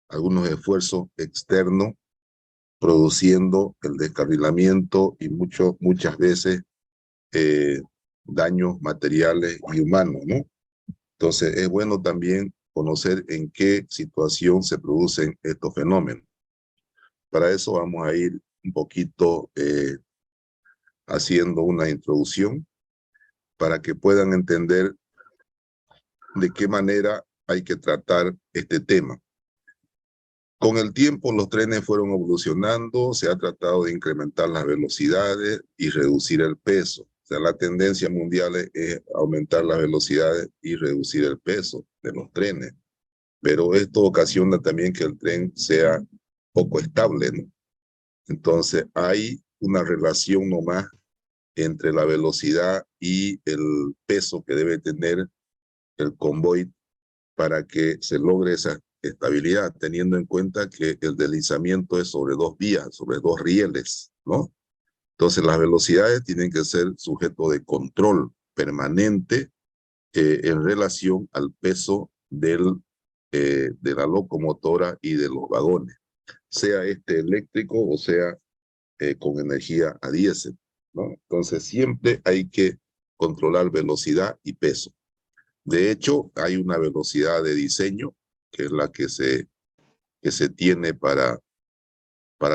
algunos esfuerzos externos produciendo el descarrilamiento y muchas veces daños materiales y humanos, ¿no? Entonces es bueno también conocer en qué situación se producen estos fenómenos. Para eso vamos a ir un poquito haciendo una introducción para que puedan entender de qué manera hay que tratar este tema. Con el tiempo los trenes fueron evolucionando, se ha tratado de incrementar las velocidades y reducir el peso. O sea, la tendencia mundial es aumentar las velocidades y reducir el peso de los trenes. Pero esto ocasiona también que el tren sea poco estable, ¿no? Entonces hay una relación nomás entre la velocidad y el peso que debe tener el convoy para que se logre esa estabilidad, teniendo en cuenta que el deslizamiento es sobre dos vías, sobre dos rieles, ¿no? Entonces las velocidades tienen que ser sujeto de control permanente en relación al peso de la locomotora y de los vagones, sea este eléctrico o sea con energía a diésel, ¿no? Entonces siempre hay que controlar velocidad y peso. De hecho, hay una velocidad de diseño, que es la que se tiene para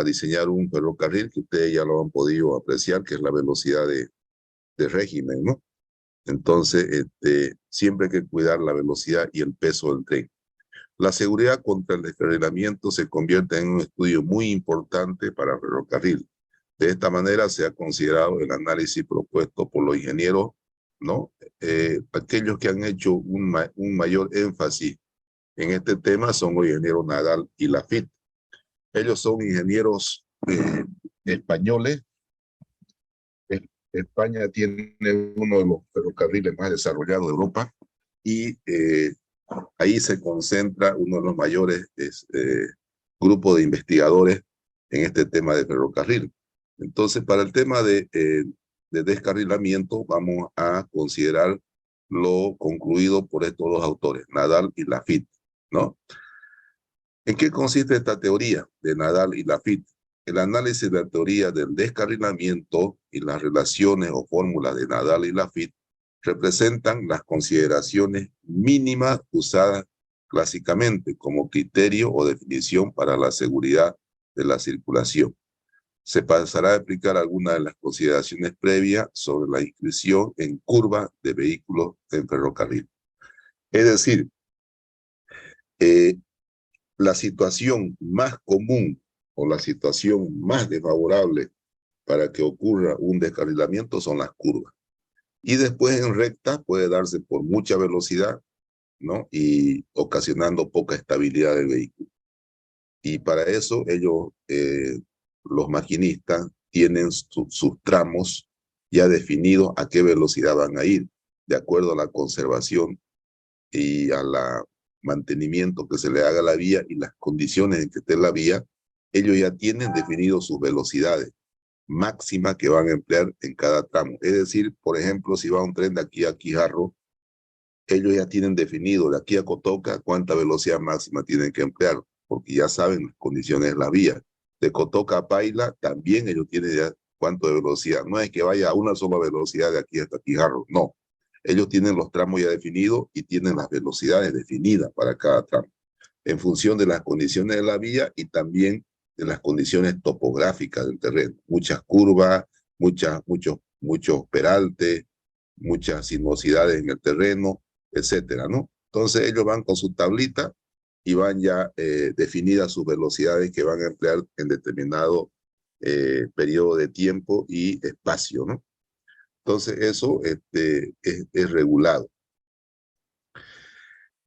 diseñar un ferrocarril, que ustedes ya lo han podido apreciar, que es la velocidad de régimen, ¿no? Entonces, siempre hay que cuidar la velocidad y el peso del tren. La seguridad contra el descarrilamiento se convierte en un estudio muy importante para el ferrocarril. De esta manera se ha considerado el análisis propuesto por los ingenieros, ¿no? Aquellos que han hecho un mayor énfasis en este tema son los ingenieros Nadal y Lafitte. Ellos son ingenieros españoles. España tiene uno de los ferrocarriles más desarrollados de Europa y ahí se concentra uno de los mayores grupos de investigadores en este tema de ferrocarril. Entonces, para el tema de descarrilamiento, vamos a considerar lo concluido por estos dos autores, Nadal y Lafitte, ¿no? ¿En qué consiste esta teoría de Nadal y Lafitte? El análisis de la teoría del descarrilamiento y las relaciones o fórmulas de Nadal y Lafitte representan las consideraciones mínimas usadas clásicamente como criterio o definición para la seguridad de la circulación. Se pasará a explicar algunas de las consideraciones previas sobre la inscripción en curva de vehículos en ferrocarril. Es decir, la situación más común o la situación más desfavorable para que ocurra un descarrilamiento son las curvas. Y después en recta puede darse por mucha velocidad, ¿no? Y ocasionando poca estabilidad del vehículo. Y para eso ellos, los maquinistas, tienen sus tramos ya definidos a qué velocidad van a ir, de acuerdo a la conservación y a la mantenimiento que se le haga a la vía y las condiciones en que esté la vía. Ellos ya tienen definido sus velocidades máximas que van a emplear en cada tramo. Es decir, por ejemplo, si va un tren de aquí a Quijarro, ellos ya tienen definido de aquí a Cotoca cuánta velocidad máxima tienen que emplear, porque ya saben las condiciones de la vía. De Cotoca a Paila también ellos tienen ya cuánto de velocidad. No es que vaya a una sola velocidad de aquí hasta Quijarro, no. Ellos tienen los tramos ya definidos y tienen las velocidades definidas para cada tramo, en función de las condiciones de la vía y también de las condiciones topográficas del terreno. Muchas curvas, muchos peraltes, muchas sinuosidades en el terreno, etcétera, ¿no? Entonces ellos van con su tablita y van ya definidas sus velocidades que van a emplear en determinado periodo de tiempo y espacio, ¿no? Entonces eso es regulado.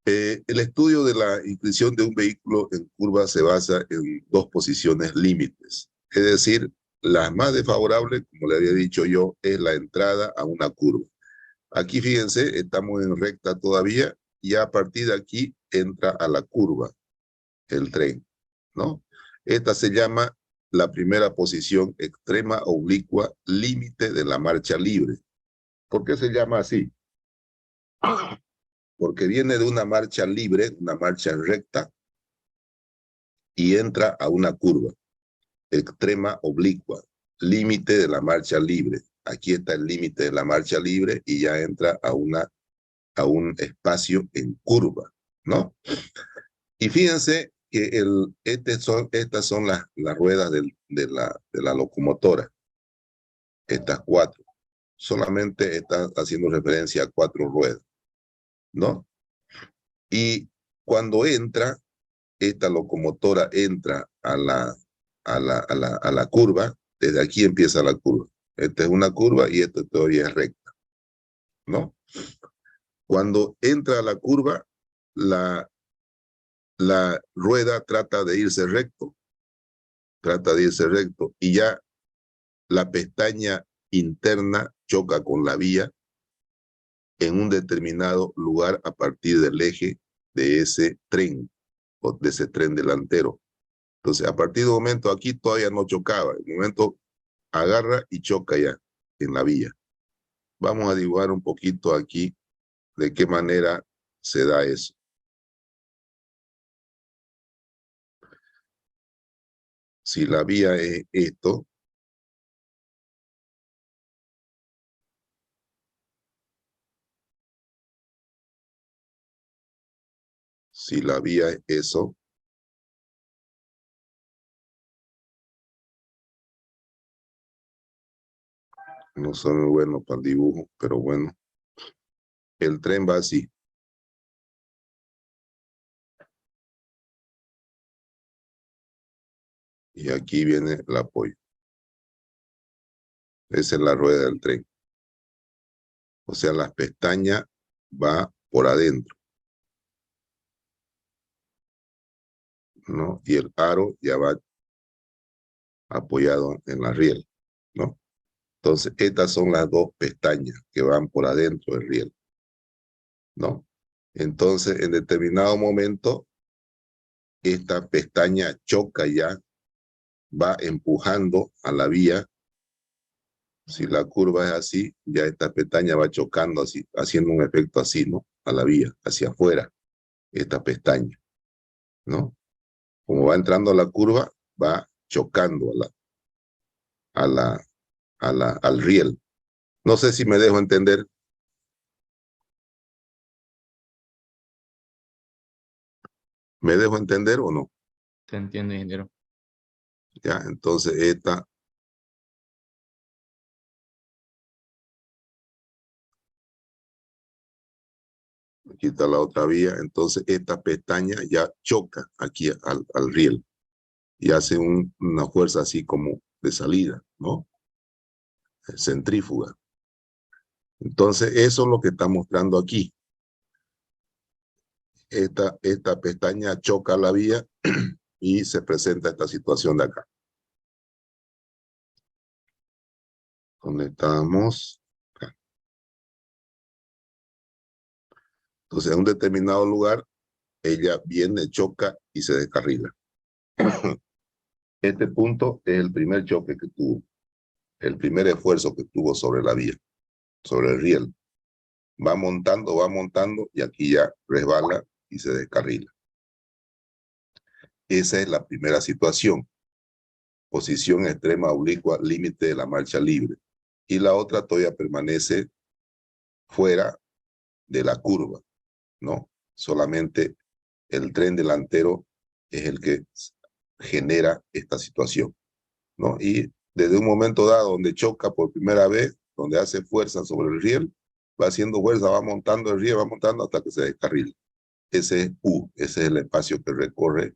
El estudio de la inscripción de un vehículo en curva se basa en dos posiciones límites. Es decir, la más desfavorable, como le había dicho yo, es la entrada a una curva. Aquí fíjense, estamos en recta todavía y a partir de aquí entra a la curva el tren, ¿no? Esta se llama la primera posición extrema oblicua límite de la marcha libre. ¿Por qué se llama así? Porque viene de una marcha libre, una marcha recta, y entra a una curva extrema oblicua, límite de la marcha libre. Aquí está el límite de la marcha libre y ya entra a un espacio en curva, ¿no? Y fíjense que estas son las ruedas de la locomotora, estas cuatro. Solamente está haciendo referencia a cuatro ruedas, ¿no? Y cuando entra, esta locomotora entra a la curva, desde aquí empieza la curva. Esta es una curva y esta todavía es recta, ¿no? Cuando entra a la curva, la rueda trata de irse recto, y ya la pestaña interna choca con la vía en un determinado lugar a partir del eje de ese tren o de ese tren delantero. Entonces, a partir de un momento aquí todavía no chocaba, en un momento agarra y choca ya en la vía. Vamos a dibujar un poquito aquí de qué manera se da eso. Si la vía es esto, si la vía es eso, no soy muy bueno para el dibujo, pero bueno, el tren va así. Y aquí viene el apoyo. Esa es la rueda del tren. O sea, las pestañas va por adentro, ¿no? Y el aro ya va apoyado en la riel, ¿no? Entonces, estas son las dos pestañas que van por adentro del riel, ¿no? Entonces, en determinado momento, esta pestaña choca ya, va empujando a la vía. Si la curva es así, ya esta pestaña va chocando así, haciendo un efecto así, ¿no? A la vía, hacia afuera, esta pestaña, ¿no? Como va entrando a la curva, va chocando al riel. No sé si me dejo entender. ¿Me dejo entender o no? Se entiende, ingeniero. Ya, entonces esta aquí está la otra vía, entonces esta pestaña ya choca aquí al riel y hace una fuerza así como de salida, ¿no? Centrífuga. Entonces eso es lo que está mostrando aquí. Esta pestaña choca la vía y se presenta esta situación de acá. ¿Dónde estamos? Acá. Entonces en un determinado lugar ella viene, choca y se descarrila. Este punto es el primer choque que tuvo, el primer esfuerzo que tuvo sobre la vía, sobre el riel. Va montando y aquí ya resbala y se descarrila. Esa es la primera situación. Posición extrema oblicua, límite de la marcha libre. Y la otra todavía permanece fuera de la curva, ¿no? Solamente el tren delantero es el que genera esta situación, ¿no? Y desde un momento dado donde choca por primera vez, donde hace fuerza sobre el riel, va haciendo fuerza, va montando el riel, va montando hasta que se descarrila. Ese es U, ese es el espacio que recorre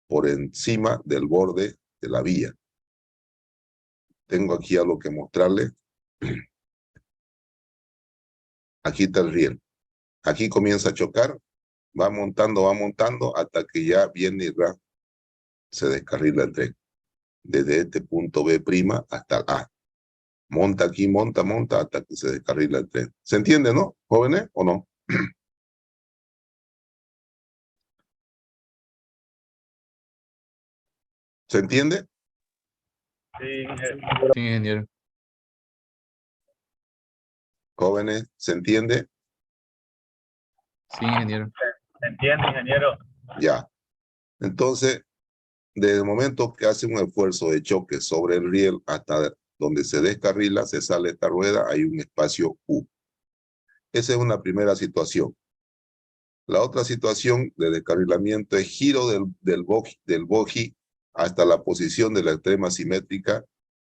por encima del borde de la vía. Tengo aquí algo que mostrarles. Aquí está el riel. Aquí comienza a chocar, va montando hasta que ya viene y se descarrila el tren. Desde este punto B' hasta el A. Monta aquí, monta hasta que se descarrila el tren. ¿Se entiende, no, jóvenes, o no? ¿Se entiende? Sí, ingeniero. Jóvenes, ¿se entiende? Sí, ingeniero. ¿Se entiende, ingeniero? Ya. Entonces, desde el momento que hace un esfuerzo de choque sobre el riel hasta donde se descarrila, se sale esta rueda, hay un espacio U. Esa es una primera situación. La otra situación de descarrilamiento es giro del bogie hasta la posición de la extrema simétrica,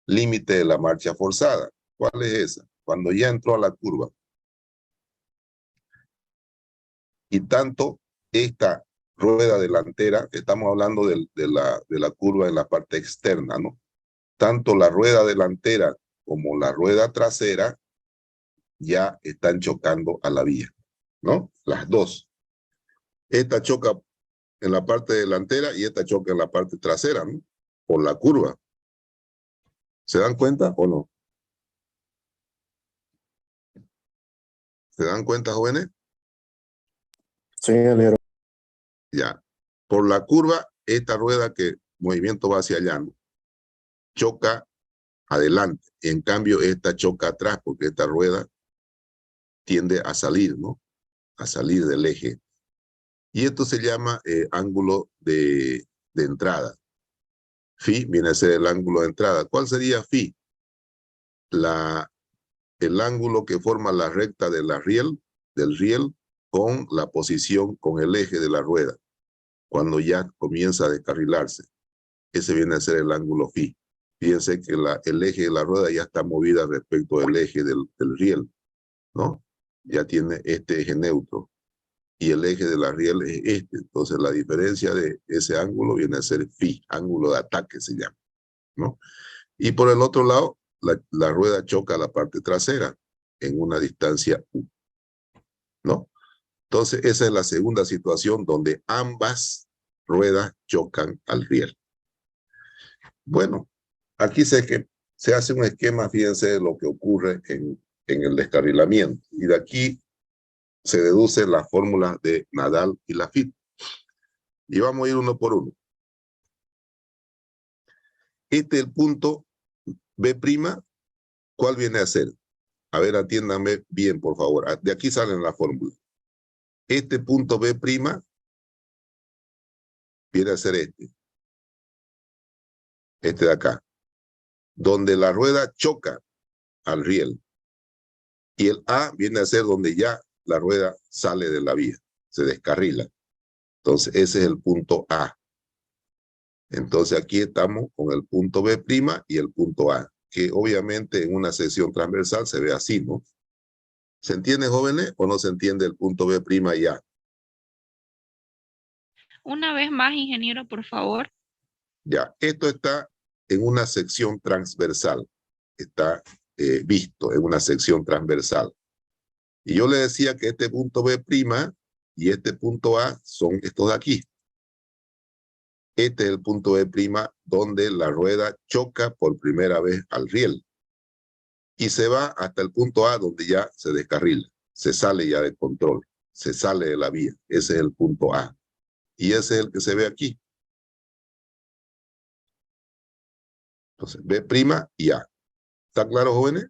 límite de la marcha forzada. ¿Cuál es esa? Cuando ya entró a la curva. Y tanto esta rueda delantera, estamos hablando de la curva en la parte externa, ¿no? Tanto la rueda delantera como la rueda trasera ya están chocando a la vía, ¿no? Las dos. Esta choca en la parte delantera y esta choca en la parte trasera, ¿no? Por la curva. ¿Se dan cuenta o no? ¿Se dan cuenta, jóvenes? Sí, ingeniero. Ya. Por la curva, esta rueda que movimiento va hacia allá, ¿no? Choca adelante. En cambio, esta choca atrás porque esta rueda tiende a salir, ¿no? A salir del eje. Y esto se llama ángulo de entrada. Phi viene a ser el ángulo de entrada. ¿Cuál sería phi? El ángulo que forma la recta de del riel con la posición, con el eje de la rueda, cuando ya comienza a descarrilarse. Ese viene a ser el ángulo phi. Fíjense que el eje de la rueda ya está movida respecto del eje del riel, ¿no? Ya tiene este eje neutro. Y el eje de la riel es este. Entonces la diferencia de ese ángulo viene a ser phi, ángulo de ataque se llama, ¿no? Y por el otro lado, la rueda choca a la parte trasera en una distancia U, ¿no? Entonces esa es la segunda situación donde ambas ruedas chocan al riel. Bueno, aquí sé que se hace un esquema, fíjense, de lo que ocurre en el descarrilamiento. Y de aquí se deduce la fórmula de Nadal y Lafitte. Y vamos a ir uno por uno. Este es el punto B', ¿cuál viene a ser? A ver, atiéndanme bien, por favor. De aquí sale la fórmula. Este punto B' viene a ser este. Este de acá. Donde la rueda choca al riel. Y el A viene a ser donde ya la rueda sale de la vía. Se descarrila. Entonces, ese es el punto A. Entonces, aquí estamos con el punto B' y el punto A, que obviamente en una sección transversal se ve así, ¿no? ¿Se entiende, jóvenes, o no se entiende el punto B' y A? Una vez más, ingeniero, por favor. Ya, esto está en una sección transversal. Está visto en una sección transversal. Y yo le decía que este punto B' y este punto A son estos de aquí. Este es el punto B' donde la rueda choca por primera vez al riel. Y se va hasta el punto A donde ya se descarrila. Se sale ya de control. Se sale de la vía. Ese es el punto A. Y ese es el que se ve aquí. Entonces, B' y A. ¿Está claro, jóvenes?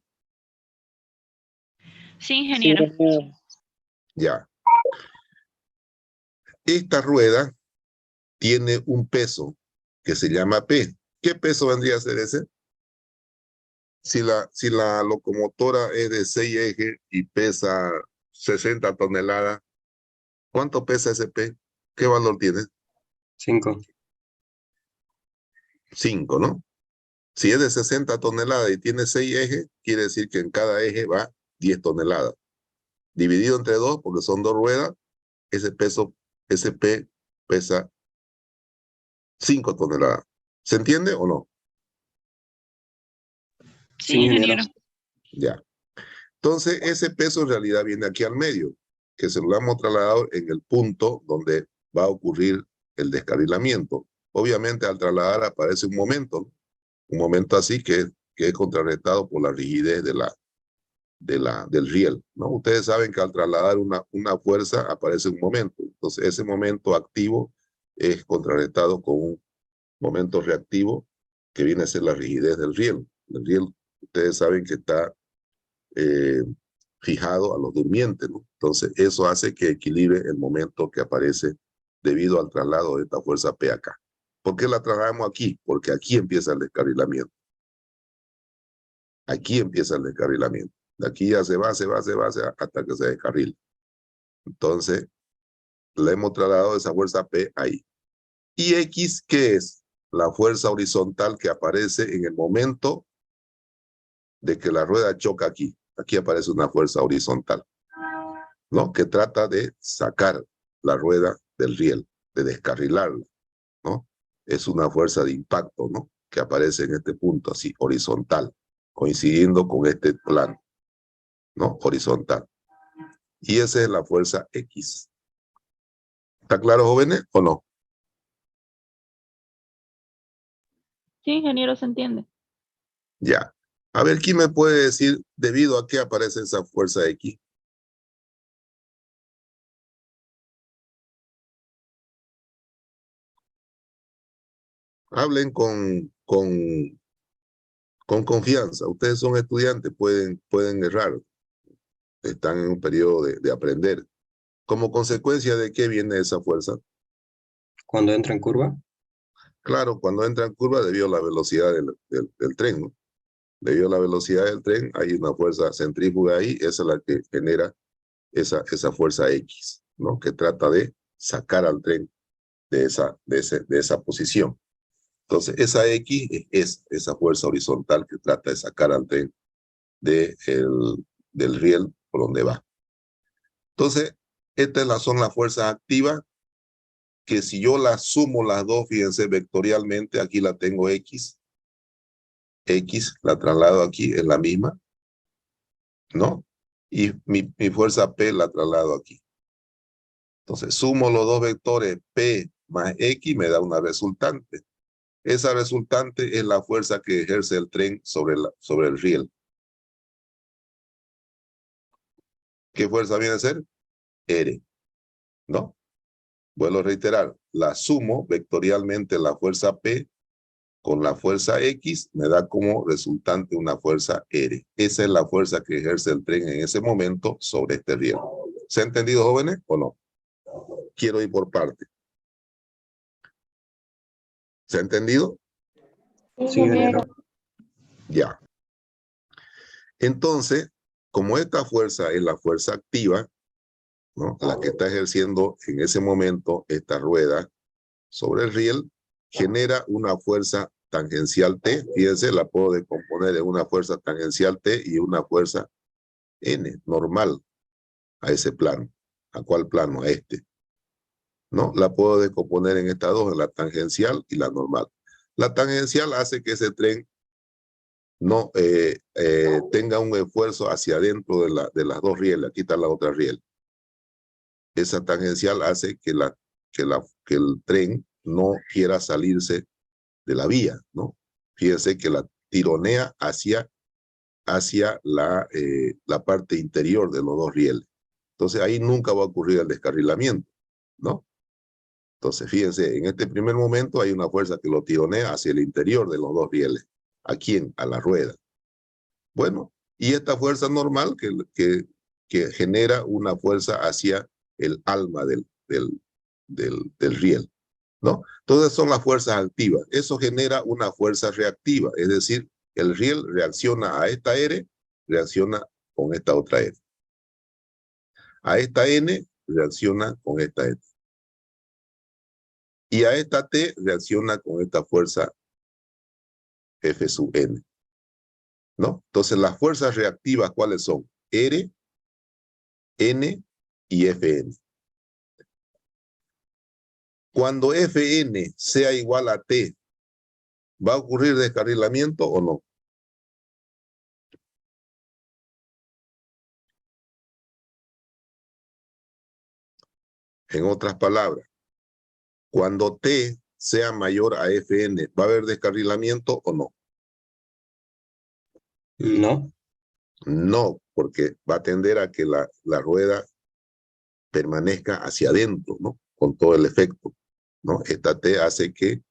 Sí, ingeniero. Ya. Esta rueda tiene un peso que se llama P. ¿Qué peso vendría a ser ese? Si la locomotora es de 6 ejes y pesa 60 toneladas, ¿cuánto pesa ese P? ¿Qué valor tiene? 5. 5, ¿no? Si es de 60 toneladas y tiene 6 ejes, quiere decir que en cada eje va 10 toneladas. Dividido entre 2, porque son 2 ruedas, ese P pesa 5 toneladas. ¿Se entiende o no? Sí, ingeniero. Ya. Entonces, ese peso en realidad viene aquí al medio, que se lo hemos trasladado en el punto donde va a ocurrir el descarrilamiento. Obviamente, al trasladar aparece un momento así que es contrarrestado por la rigidez del riel, ¿no? Ustedes saben que al trasladar una fuerza aparece un momento. Entonces, ese momento activo es contrarrestado con un momento reactivo que viene a ser la rigidez del riel. El riel, ustedes saben que está fijado a los durmientes, ¿no? Entonces, eso hace que equilibre el momento que aparece debido al traslado de esta fuerza P acá. ¿Por qué la trasladamos aquí? Porque aquí empieza el descarrilamiento. Aquí empieza el descarrilamiento. De aquí ya se va hasta que se descarrila. Entonces, le hemos trasladado esa fuerza P ahí. ¿Y X qué es? La fuerza horizontal que aparece en el momento de que la rueda choca aquí. Aquí aparece una fuerza horizontal, ¿no? Que trata de sacar la rueda del riel, de descarrilarla, ¿no? Es una fuerza de impacto, ¿no? Que aparece en este punto, así, horizontal, coincidiendo con este plano, ¿no? Horizontal. Y esa es la fuerza X. ¿Está claro, jóvenes, o no? Sí, ingeniero, se entiende. Ya. A ver, ¿quién me puede decir debido a qué aparece esa fuerza X? Hablen con confianza. Ustedes son estudiantes, pueden errar. Están en un periodo de aprender. ¿Como consecuencia de qué viene esa fuerza? Cuando entra en curva. Claro, cuando entra en curva debido a la velocidad del tren, ¿no? Debido a la velocidad del tren hay una fuerza centrífuga ahí, esa es la que genera esa fuerza X, ¿no? Que trata de sacar al tren de esa posición. Entonces, esa X es esa fuerza horizontal que trata de sacar al tren del riel por donde va. Entonces, estas son las fuerzas activas que si yo las sumo las dos, fíjense, vectorialmente, aquí la tengo X, la traslado aquí, es la misma, ¿no? Y mi fuerza P la traslado aquí. Entonces, sumo los dos vectores P más X, me da una resultante. Esa resultante es la fuerza que ejerce el tren sobre el riel. ¿Qué fuerza viene a ser? R, ¿no? Vuelvo a reiterar, la sumo vectorialmente la fuerza P con la fuerza X, me da como resultante una fuerza R. Esa es la fuerza que ejerce el tren en ese momento sobre este riel. ¿Se ha entendido, jóvenes, o no? Quiero ir por parte. ¿Se ha entendido? Sí, ingeniero. Ya. Entonces, como esta fuerza es la fuerza activa, ¿no? La que está ejerciendo en ese momento esta rueda sobre el riel, genera una fuerza tangencial T. Fíjense, la puedo decomponer en una fuerza tangencial T y una fuerza N, normal, a ese plano. ¿A cuál plano? A este. ¿No? La puedo decomponer en estas dos, en la tangencial y la normal. La tangencial hace que ese tren no tenga un esfuerzo hacia adentro de las dos rieles. Aquí está la otra riel. Esa tangencial hace que el tren no quiera salirse de la vía, ¿no? Fíjense que la tironea hacia la parte interior de los dos rieles. Entonces ahí nunca va a ocurrir el descarrilamiento, ¿no? Entonces fíjense, en este primer momento hay una fuerza que lo tironea hacia el interior de los dos rieles. ¿A quién? A la rueda. Bueno, y esta fuerza normal que genera una fuerza hacia el alma del riel, ¿no? Entonces son las fuerzas activas. Eso genera una fuerza reactiva, es decir, el riel reacciona a esta R, reacciona con esta otra R. A esta N, reacciona con esta N. Y a esta T, reacciona con esta fuerza F sub N, ¿no? Entonces las fuerzas reactivas, ¿cuáles son? R, N y Fn. Cuando Fn sea igual a T, ¿va a ocurrir descarrilamiento o no? En otras palabras, cuando T sea mayor a Fn, ¿va a haber descarrilamiento o no? No. No, porque va a tender a que la rueda permanezca hacia adentro, ¿no? Con todo el efecto, ¿no? Esta T hace que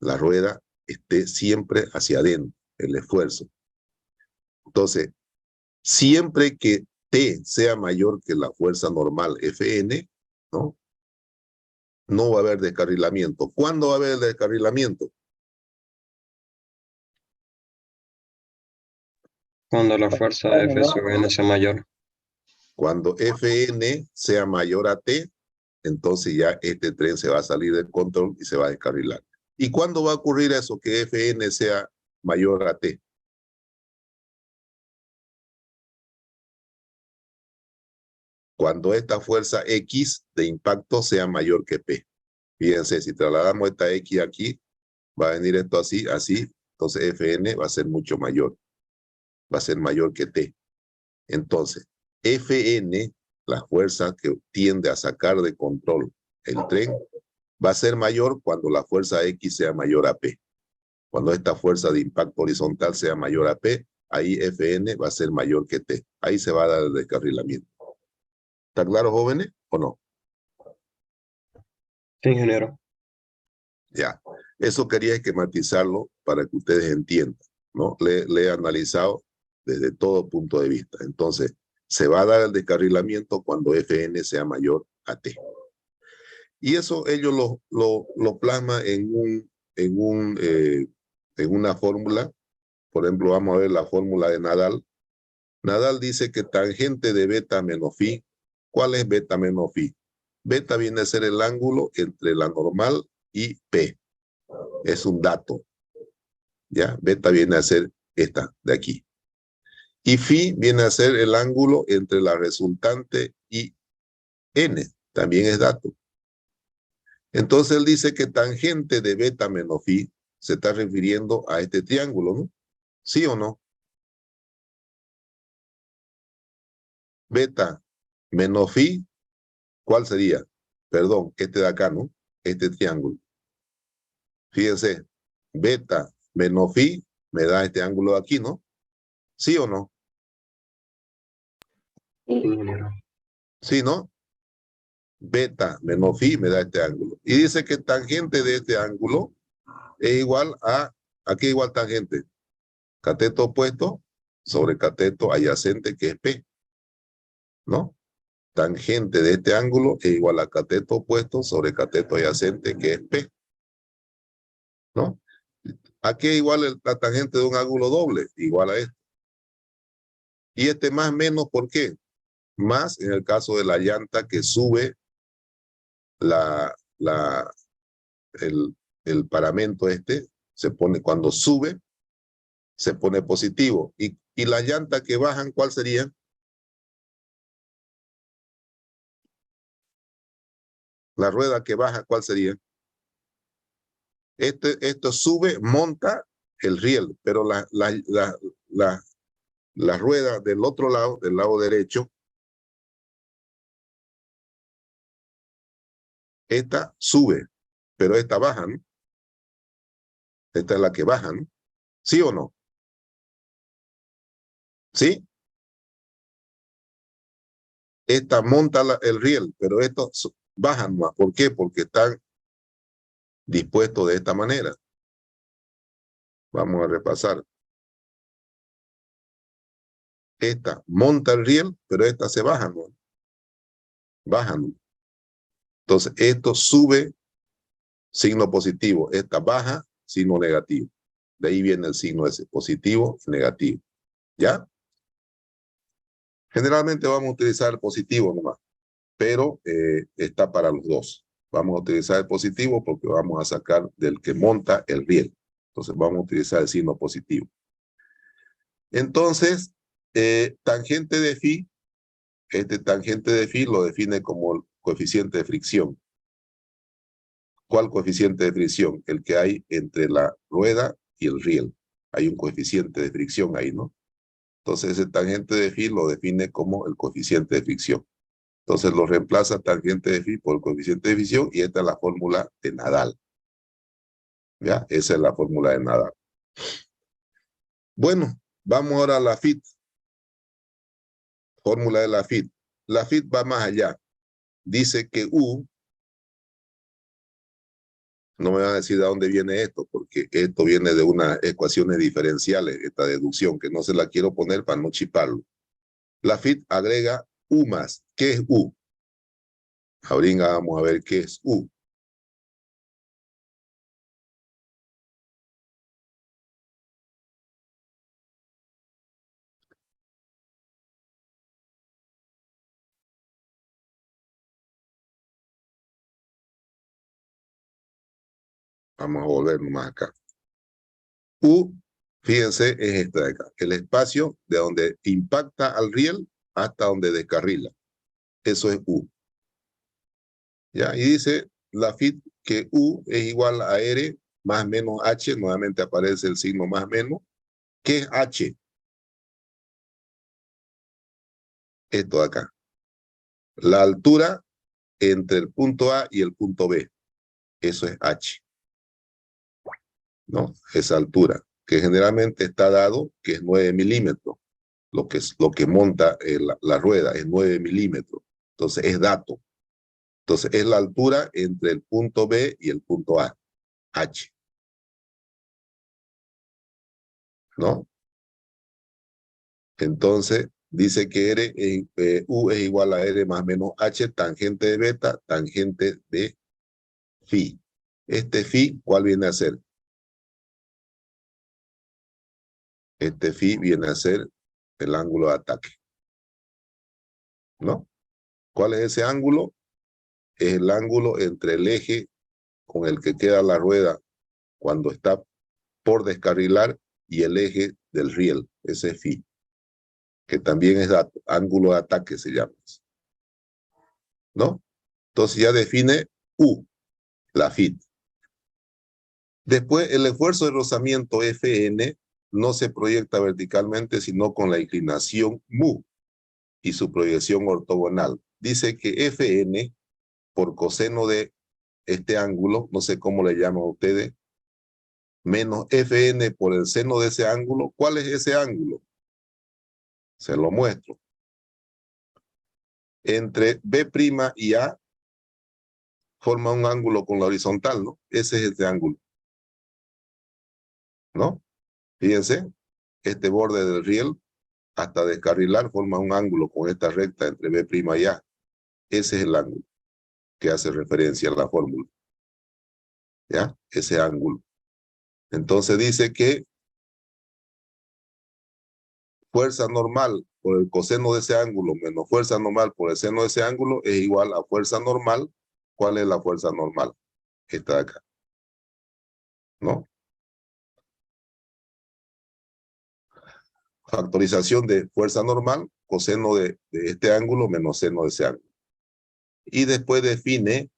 la rueda esté siempre hacia adentro, el esfuerzo. Entonces, siempre que T sea mayor que la fuerza normal Fn, ¿no? No va a haber descarrilamiento. ¿Cuándo va a haber descarrilamiento? Cuando la fuerza de F sobre N sea mayor. Cuando Fn sea mayor a T, entonces ya este tren se va a salir del control y se va a descarrilar. ¿Y cuándo va a ocurrir eso, que Fn sea mayor a T? Cuando esta fuerza X de impacto sea mayor que P. Fíjense, si trasladamos esta X aquí, va a venir esto así, así, entonces Fn va a ser mucho mayor. Va a ser mayor que T. Entonces, Fn, la fuerza que tiende a sacar de control el tren, va a ser mayor cuando la fuerza X sea mayor a P. Cuando esta fuerza de impacto horizontal sea mayor a P, ahí Fn va a ser mayor que T. Ahí se va a dar el descarrilamiento. ¿Está claro, jóvenes, o no? Sí, ingeniero. Ya. Eso quería esquematizarlo para que ustedes entiendan, ¿no? Le he analizado desde todo punto de vista. Entonces, se va a dar el descarrilamiento cuando Fn sea mayor a T. Y eso ellos lo plasman en una fórmula. Por ejemplo, vamos a ver la fórmula de Nadal. Nadal dice que tangente de beta menos phi. ¿Cuál es beta menos phi? Beta viene a ser el ángulo entre la normal y P. Es un dato. ¿Ya? Beta viene a ser esta de aquí. Y phi viene a ser el ángulo entre la resultante y N. También es dato. Entonces él dice que tangente de beta menos phi se está refiriendo a este triángulo, ¿no? ¿Sí o no? Beta menos phi, ¿cuál sería? Perdón, este de acá, ¿no? Este triángulo. Fíjense, beta menos phi me da este ángulo de aquí, ¿no? ¿Sí o no? Sí, ingeniero. Sí, ¿no? Beta menos phi me da este ángulo. Y dice que tangente de este ángulo es igual ¿a qué igual tangente? Cateto opuesto sobre cateto adyacente, que es P, ¿no? Tangente de este ángulo es igual a cateto opuesto sobre cateto adyacente, que es P, ¿no? ¿A qué igual la tangente de un ángulo doble? Igual a esto. Y este más menos, ¿por qué? Más en el caso de la llanta que sube el paramento este, se pone, cuando sube, se pone positivo. Y la llanta que bajan, ¿cuál sería? La rueda que baja, ¿cuál sería? Esto sube, monta el riel, pero la rueda del otro lado, del lado derecho, esta sube, pero esta baja, ¿no? Esta es la que baja, ¿no? ¿Sí o no? ¿Sí? Esta monta el riel, pero estos bajan más. ¿Por qué? Porque están dispuestos de esta manera. Vamos a repasar. Esta monta el riel, pero esta se baja, ¿no? Bajan. Entonces, esto sube, signo positivo. Esta baja, signo negativo. De ahí viene el signo ese, positivo y negativo. ¿Ya? Generalmente vamos a utilizar el positivo nomás, pero está para los dos. Vamos a utilizar el positivo porque vamos a sacar del que monta el riel. Entonces vamos a utilizar el signo positivo. Entonces, tangente de phi, este tangente de phi lo define como el coeficiente de fricción. ¿Cuál coeficiente de fricción? El que hay entre la rueda y el riel. Hay un coeficiente de fricción ahí, ¿no? Entonces ese tangente de phi lo define como el coeficiente de fricción. Entonces lo reemplaza tangente de phi por el coeficiente de fricción y esta es la fórmula de Nadal. ¿Ya? Esa es la fórmula de Nadal. Bueno, vamos ahora a la FIT. Fórmula de la FIT. La FIT va más allá. Dice que U, no me van a decir de dónde viene esto, porque esto viene de unas ecuaciones diferenciales, esta deducción, que no se la quiero poner para no chiparlo. La FIT agrega U más. ¿Qué es U? Ahorita vamos a ver qué es U. Vamos a volver nomás acá. U, fíjense, es esta de acá. El espacio de donde impacta al riel hasta donde descarrila. Eso es U. ¿Ya? Y dice la FIT que U es igual a R más menos H. Nuevamente aparece el signo más menos. ¿Qué es H? Esto de acá. La altura entre el punto A y el punto B. Eso es H. ¿No? Esa altura, que generalmente está dado, que es 9 milímetros. Lo que monta la rueda es 9 milímetros. Entonces es dato. Entonces es la altura entre el punto B y el punto A. H. ¿No? Entonces dice que U es igual a R más menos H, tangente de beta, tangente de phi. Este phi, ¿cuál viene a ser? Este phi viene a ser el ángulo de ataque. ¿No? ¿Cuál es ese ángulo? Es el ángulo entre el eje con el que queda la rueda cuando está por descarrilar y el eje del riel, ese es phi, que también es ángulo de ataque, se llama. ¿No? Entonces ya define U, la FIT. Después, el esfuerzo de rozamiento Fn no se proyecta verticalmente, sino con la inclinación mu y su proyección ortogonal. Dice que Fn, por coseno de este ángulo, no sé cómo le llaman ustedes, menos Fn por el seno de ese ángulo. ¿Cuál es ese ángulo? Se lo muestro. Entre B' y A forma un ángulo con la horizontal, ¿no? Ese es este ángulo. ¿No? Fíjense, este borde del riel hasta descarrilar forma un ángulo con esta recta entre B' y A. Ese es el ángulo que hace referencia a la fórmula. ¿Ya? Ese ángulo. Entonces dice que fuerza normal por el coseno de ese ángulo menos fuerza normal por el seno de ese ángulo es igual a fuerza normal. ¿Cuál es la fuerza normal? Esta de acá. ¿No? Factorización de fuerza normal, coseno de este ángulo menos seno de ese ángulo. Y después define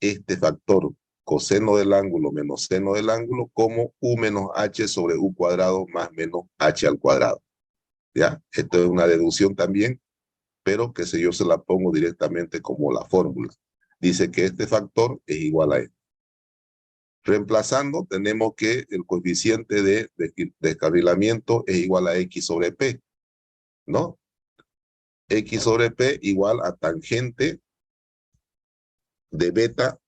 este factor coseno del ángulo menos seno del ángulo como U menos H sobre U cuadrado más menos H al cuadrado. ¿Ya? Esto es una deducción también, pero que yo se la pongo directamente como la fórmula. Dice que este factor es igual a este. Reemplazando, tenemos que el coeficiente de descarrilamiento es igual a X sobre P, ¿no? X sobre P igual a tangente de beta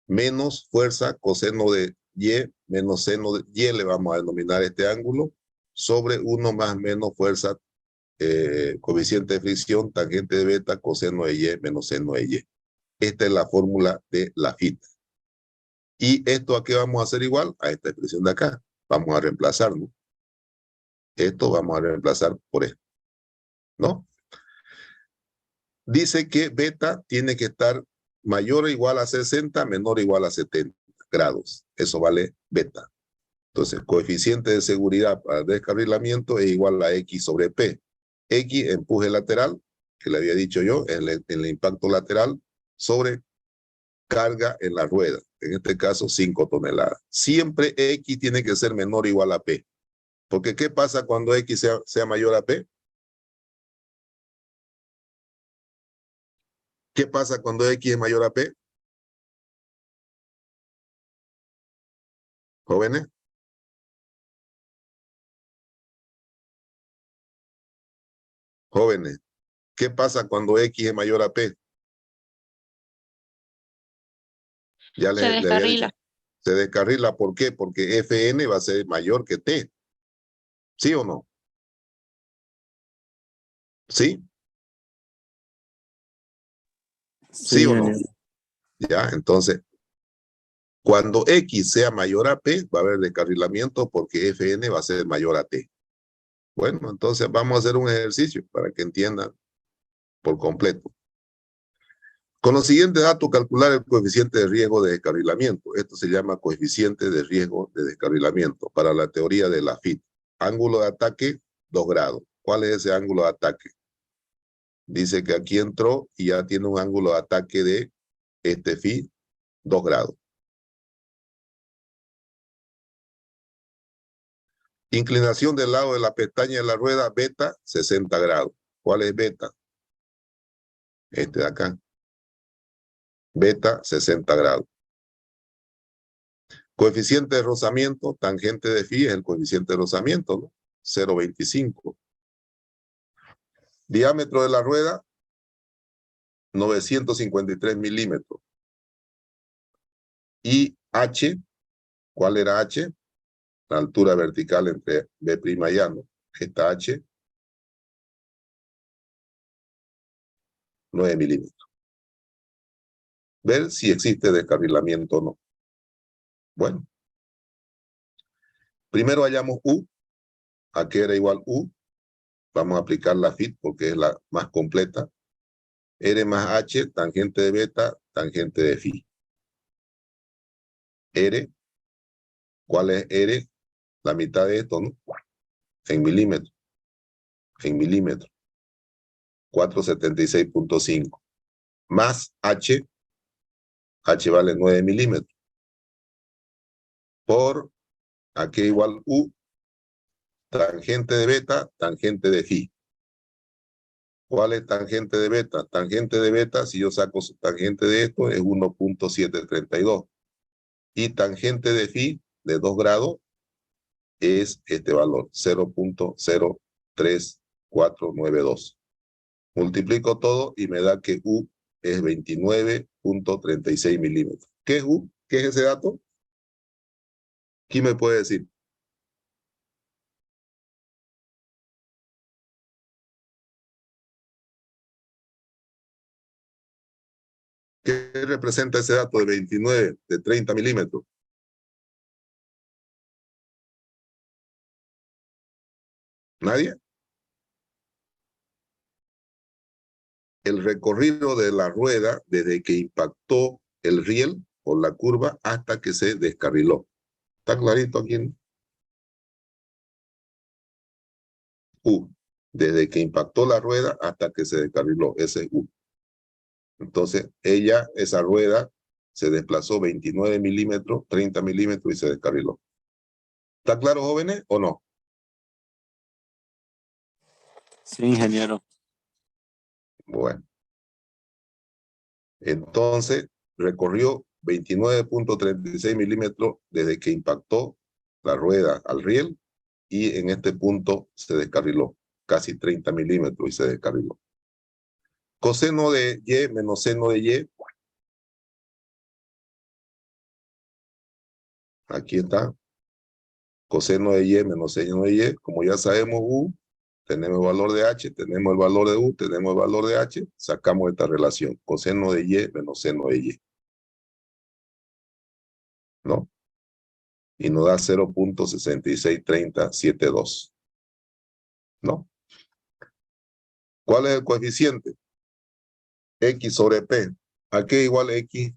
menos fuerza coseno de Y menos seno de Y, le vamos a denominar este ángulo, sobre 1 más menos fuerza coeficiente de fricción, tangente de beta, coseno de Y menos seno de Y. Esta es la fórmula de la FIT. ¿Y esto a qué vamos a hacer igual? A esta expresión de acá. Vamos a reemplazar, ¿no? Esto vamos a reemplazar por esto, ¿no? Dice que beta tiene que estar mayor o igual a 60, menor o igual a 70 grados. Eso vale beta. Entonces, coeficiente de seguridad para descarrilamiento es igual a X sobre P. X, empuje lateral, que le había dicho yo, el impacto lateral, sobre carga en la rueda. En este caso, 5 toneladas. Siempre X tiene que ser menor o igual a P. Porque ¿qué pasa cuando X sea mayor a P? ¿Qué pasa cuando X es mayor a P? Jóvenes. Jóvenes. ¿Qué pasa cuando X es mayor a P? Ya Se le había dicho. descarrila. Se descarrila. ¿Por qué? Porque Fn va a ser mayor que T. ¿Sí o no? ¿Sí? ¿Sí o no? ingeniero. Ya, entonces, cuando X sea mayor a P, va a haber descarrilamiento porque Fn va a ser mayor a T. Bueno, entonces vamos a hacer un ejercicio para que entiendan por completo. Con los siguientes datos, calcular el coeficiente de riesgo de descarrilamiento. Esto se llama coeficiente de riesgo de descarrilamiento para la teoría de la FIT. Ángulo de ataque, 2 grados. ¿Cuál es ese ángulo de ataque? Dice que aquí entró y ya tiene un ángulo de ataque de este phi, 2 grados. Inclinación del lado de la pestaña de la rueda, beta, 60 grados. ¿Cuál es beta? Este de acá. Beta, 60 grados. Coeficiente de rozamiento, tangente de phi es el coeficiente de rozamiento, ¿no? 0,25. Diámetro de la rueda, 953 milímetros. Y H, ¿cuál era H? La altura vertical entre B' y A, ¿no? Esta H, 9 milímetros. Ver si existe descarrilamiento o no. Bueno. Primero hallamos U. ¿A qué era igual U? Vamos a aplicar la FIT porque es la más completa. R más H, tangente de beta, tangente de phi. R, ¿cuál es R? La mitad de esto, ¿no? En milímetros. En milímetros. 476.5. Más H, H vale 9 milímetros. Por, ¿a qué igual U? Tangente de beta, tangente de phi. ¿Cuál es tangente de beta? Tangente de beta, si yo saco su tangente de esto, es 1.732. Y tangente de phi, de 2 grados, es este valor, 0.03492. Multiplico todo y me da que U es 29.36 milímetros. ¿Qué es U? ¿Qué es ese dato? ¿Quién me puede decir? ¿Qué representa ese dato de 29, de 30 milímetros? ¿Nadie? El recorrido de la rueda desde que impactó el riel o la curva hasta que se descarriló. ¿Está clarito aquí? U. Desde que impactó la rueda hasta que se descarriló. Ese es U. Entonces, esa rueda, se desplazó 29 milímetros, 30 milímetros y se descarriló. ¿Está claro, jóvenes, o no? Sí, ingeniero. Bueno. Entonces, recorrió 29.36 milímetros desde que impactó la rueda al riel y en este punto se descarriló. Casi 30 milímetros y se descarriló. Coseno de Y menos seno de Y. Aquí está. Coseno de Y menos seno de Y. Como ya sabemos U, tenemos el valor de H, tenemos el valor de U, tenemos el valor de H, sacamos esta relación. Coseno de Y menos seno de Y. ¿No? Y nos da 0.663072. ¿No? ¿Cuál es el coeficiente? X sobre P. ¿A qué igual X?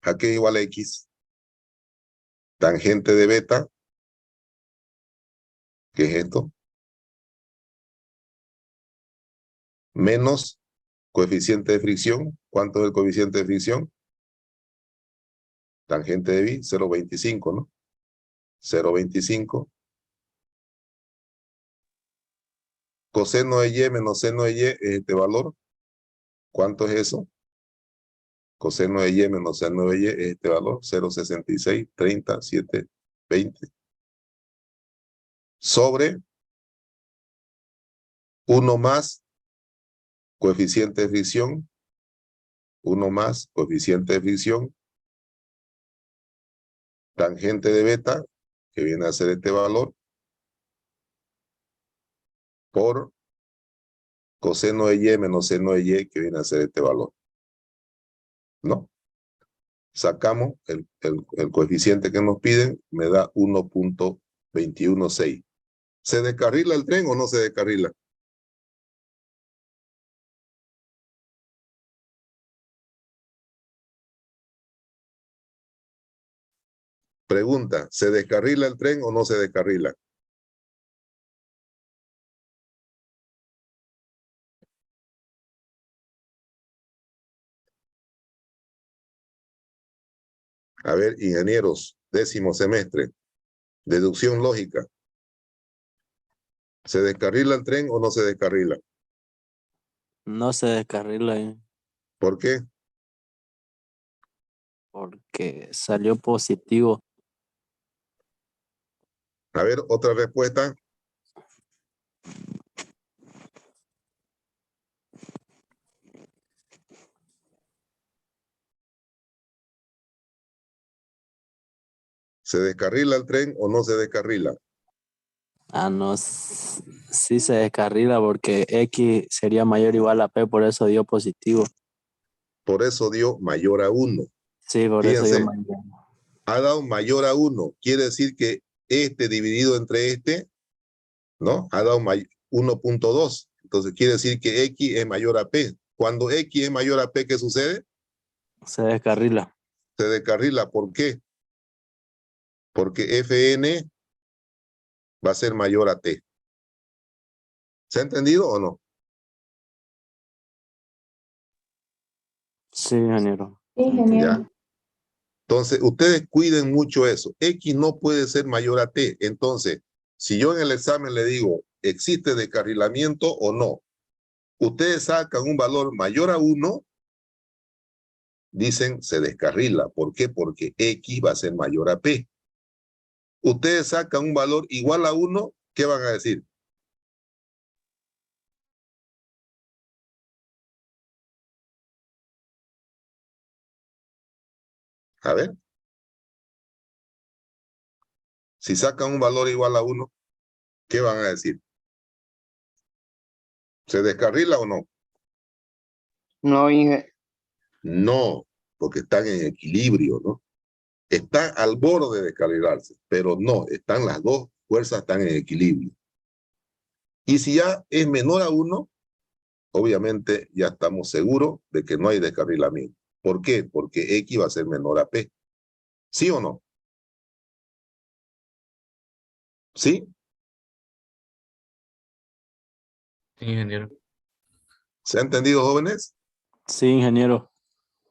¿A qué igual X? Tangente de beta. ¿Qué es esto? Menos coeficiente de fricción. ¿Cuánto es el coeficiente de fricción? Tangente de B, 0.25, ¿no? 0.25. Coseno de Y menos seno de Y es este valor. ¿Cuánto es eso? Coseno de Y menos seno de Y es este valor. 0.6630.720. Sobre 1 más coeficiente de fricción. 1 más coeficiente de fricción. Tangente de beta, que viene a ser este valor. por coseno de y menos seno de y, que viene a ser este valor. ¿No? Sacamos el coeficiente que nos piden, me da 1.216. ¿Se descarrila el tren o no se descarrila? Pregunta, ¿se descarrila el tren o no se descarrila? A ver, ingenieros, 10º semestre, deducción lógica. ¿Se descarrila el tren o no se descarrila? No se descarrila ¿Por qué? porque salió positivo. A ver, otra respuesta. ¿Se descarrila el tren o no se descarrila? Ah, no, sí se descarrila porque X sería mayor o igual a P, por eso dio positivo. Por eso dio mayor a 1. Sí, por eso dio Fíjense, mayor. ha dado mayor a 1. Quiere decir que este dividido entre este, ¿no? Ha dado 1.2. Entonces quiere decir que X es mayor a P. Cuando X es mayor a P, ¿qué sucede? Se descarrila. Se descarrila. ¿Por qué? Porque Fn va a ser mayor a T. ¿Se ha entendido o no? Sí, ingeniero. Ya. Entonces, ustedes cuiden mucho eso. X no puede ser mayor a T. Entonces, si yo en el examen le digo, ¿existe descarrilamiento o no? Ustedes sacan un valor mayor a 1, dicen se descarrila. ¿Por qué? Porque X va a ser mayor a P. Ustedes sacan un valor igual a 1, ¿qué van a decir? A ver. Si sacan un valor igual a 1, ¿qué van a decir? ¿Se descarrila o no? No, Inge. No, porque están en equilibrio, ¿no? Está al borde de descarrilarse, pero no, están las dos fuerzas están en equilibrio. Y si ya es menor a 1, obviamente ya estamos seguros de que no hay descarrilamiento. ¿Por qué? Porque X va a ser menor a P. ¿Sí o no? ¿Sí? Sí, ingeniero. ¿Se ha entendido, jóvenes? Sí, ingeniero.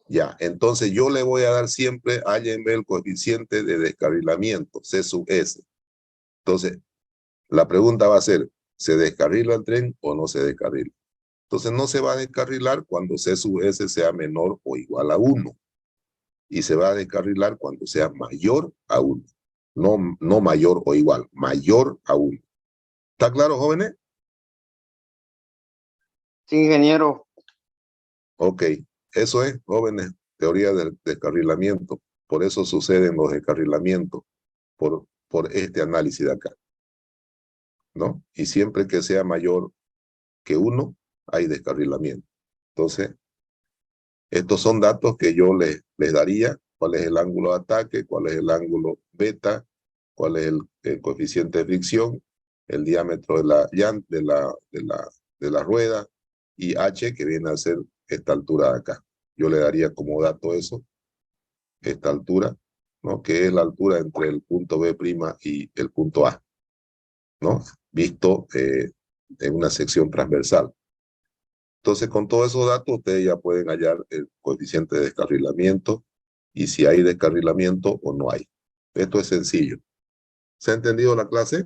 Ya, entonces yo le voy a dar siempre a HB el coeficiente de descarrilamiento, C sub S. Entonces, la pregunta va a ser, ¿se descarrila el tren o no se descarrila? Entonces no se va a descarrilar cuando C sub S sea menor o igual a 1. Y se va a descarrilar cuando sea mayor a 1. No mayor o igual, mayor a 1. ¿Está claro, jóvenes? Sí, ingeniero. Ok, eso es, jóvenes, teoría del descarrilamiento. Por eso suceden los descarrilamientos, por este análisis de acá, ¿no? Y siempre que sea mayor que 1, hay descarrilamiento. Entonces, estos son datos que yo les daría, cuál es el ángulo de ataque, cuál es el ángulo beta, cuál es el coeficiente de fricción, el diámetro de la rueda, y H, que viene a ser esta altura de acá. Yo le daría como dato eso, esta altura, ¿no? Que es la altura entre el punto B' y el punto A, ¿no? Visto en una sección transversal. Entonces, con todos esos datos, ustedes ya pueden hallar el coeficiente de descarrilamiento y si hay descarrilamiento o no hay. Esto es sencillo. ¿Se ha entendido la clase?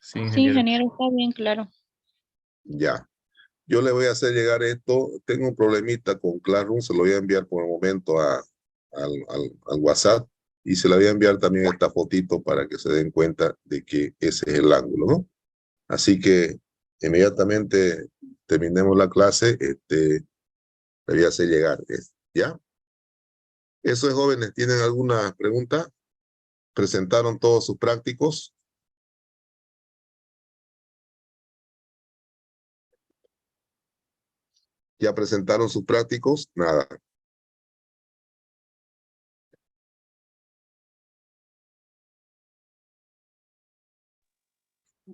Sí, Sí, ingeniero. ingeniero, está bien claro. Ya. Yo le voy a hacer llegar esto. Tengo un problemita con Classroom. Se lo voy a enviar por el momento al WhatsApp. Y se le voy a enviar también esta fotito para que se den cuenta de que ese es el ángulo, ¿no? Así que inmediatamente terminemos la clase, le voy a hacer llegar. ¿Ya? Eso es, jóvenes. ¿Tienen alguna pregunta? ¿Presentaron todos sus prácticos? ¿Ya presentaron sus prácticos? Nada.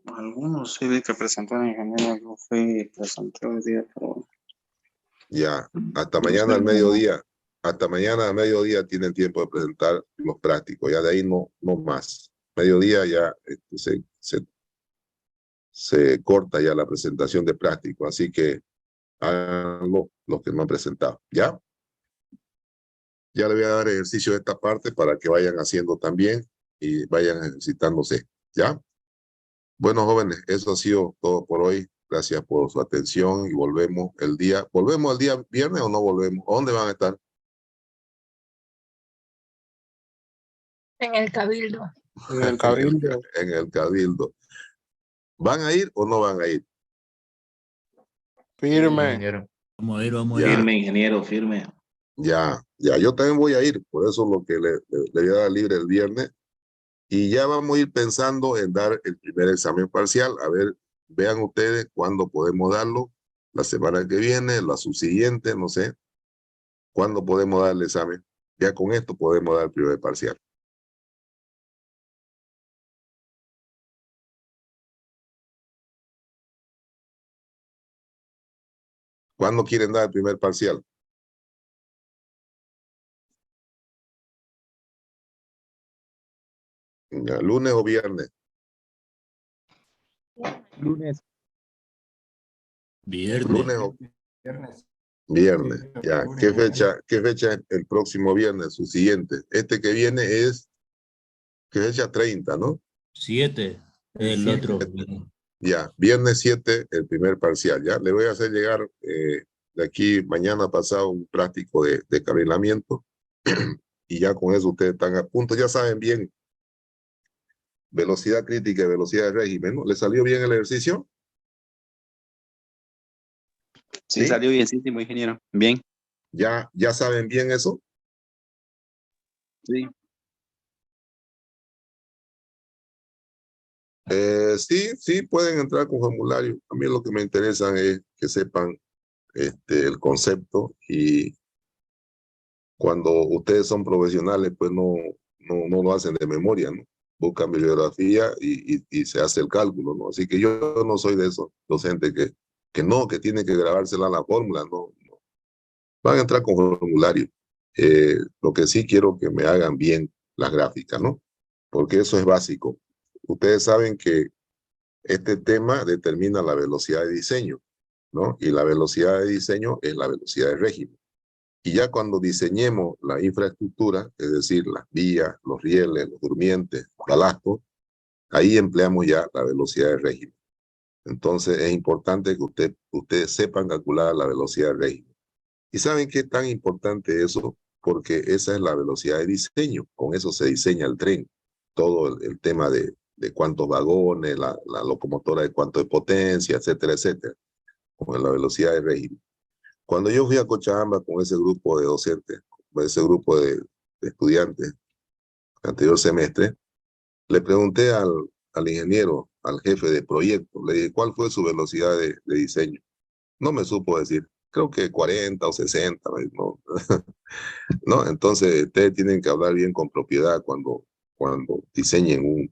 Algunos sí vi que presentaron, ingeniero. Yo fui, presenté hoy día, pero Ya, hasta no mañana sé, al mediodía. Hasta mañana al mediodía tienen tiempo de presentar los prácticos. Ya de ahí no más. Mediodía ya se corta ya la presentación de prácticos. Así que háganlo los que no han presentado. ¿Ya? Ya le voy a dar ejercicio de esta parte para que vayan haciendo también y vayan ejercitándose. ¿Ya? Bueno, jóvenes, eso ha sido todo por hoy. Gracias por su atención y volvemos el día viernes o no volvemos. ¿Dónde van a estar? En el cabildo. En el cabildo. En el cabildo. ¿Van a ir o no van a ir? Sí, Firme. ingeniero. Vamos a ir, vamos a Ya. ir. Firme, ingeniero, firme. Ya. Yo también voy a ir. Por eso lo que le voy a dar libre el viernes. Y ya vamos a ir pensando en dar el primer examen parcial. A ver, vean ustedes cuándo podemos darlo. La semana que viene, la subsiguiente, no sé. ¿Cuándo podemos dar el examen? Ya con esto podemos dar el primer parcial. ¿Cuándo quieren dar el primer parcial? Ya, ¿lunes o viernes? Lunes. Viernes. ¿Lunes o viernes? Ya. ¿Qué fecha es el próximo viernes? Su siguiente. Este que viene es, ¿qué fecha? 30, ¿no? 7. El otro. Ya, viernes 7, el primer parcial. Ya, le voy a hacer llegar de aquí mañana pasado un práctico de cabilamiento y ya con eso ustedes están a punto. Ya saben bien velocidad crítica y velocidad de régimen, ¿no? ¿Le salió bien el ejercicio? Sí, salió bienísimo, ingeniero. Bien. ¿Ya saben bien eso? Sí. Sí, pueden entrar con formulario. A mí lo que me interesa es que sepan el concepto y cuando ustedes son profesionales, pues no lo hacen de memoria, ¿no? Buscan bibliografía y se hace el cálculo, ¿no? Así que yo no soy de esos docentes que tienen que grabársela la fórmula, no. Van a entrar con formulario. Lo que sí quiero que me hagan bien las gráficas, ¿no? Porque eso es básico. Ustedes saben que este tema determina la velocidad de diseño, ¿no? Y la velocidad de diseño es la velocidad de régimen. Y ya cuando diseñemos la infraestructura, es decir, las vías, los rieles, los durmientes, balastos, ahí empleamos ya la velocidad de régimen. Entonces es importante que ustedes sepan calcular la velocidad de régimen. ¿Y saben qué es tan importante eso? Porque esa es la velocidad de diseño. Con eso se diseña el tren. Todo el tema de cuántos vagones, la locomotora de cuánto de potencia, etcétera, etcétera. Con la velocidad de régimen. Cuando yo fui a Cochabamba con ese grupo de docentes, con ese grupo de estudiantes, el anterior semestre, le pregunté al ingeniero, al jefe de proyecto, le dije, ¿cuál fue su velocidad de diseño? No me supo decir, creo que 40 o 60, ¿no? ¿No? Entonces, ustedes tienen que hablar bien con propiedad cuando diseñen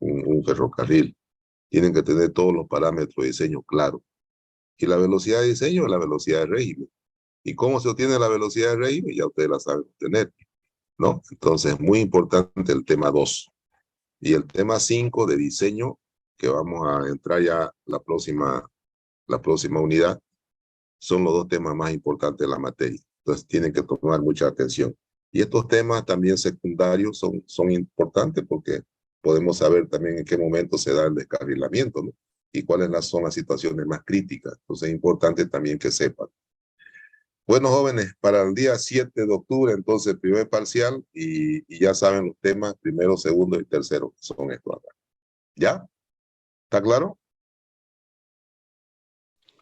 un ferrocarril. Tienen que tener todos los parámetros de diseño claros. Y la velocidad de diseño es la velocidad de régimen. ¿Y cómo se obtiene la velocidad de régimen? Ya ustedes la saben obtener, ¿no? Entonces, muy importante el tema 2. Y el tema 5 de diseño, que vamos a entrar ya la próxima unidad, son los dos temas más importantes de la materia. Entonces, tienen que tomar mucha atención. Y estos temas también secundarios son importantes porque podemos saber también en qué momento se da el descarrilamiento, ¿no? Y cuáles son las situaciones más críticas. Entonces, es importante también que sepan. Bueno, jóvenes, para el día 7 de octubre, entonces, primer parcial, y ya saben los temas, primero, segundo y tercero, son estos acá. ¿Ya? ¿Está claro?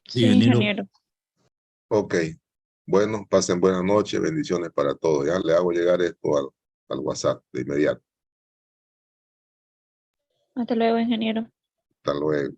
Sí, ingeniero. Ok. Bueno, pasen buenas noches, bendiciones para todos. Ya le hago llegar esto al WhatsApp de inmediato. Hasta luego, ingeniero. Hasta luego.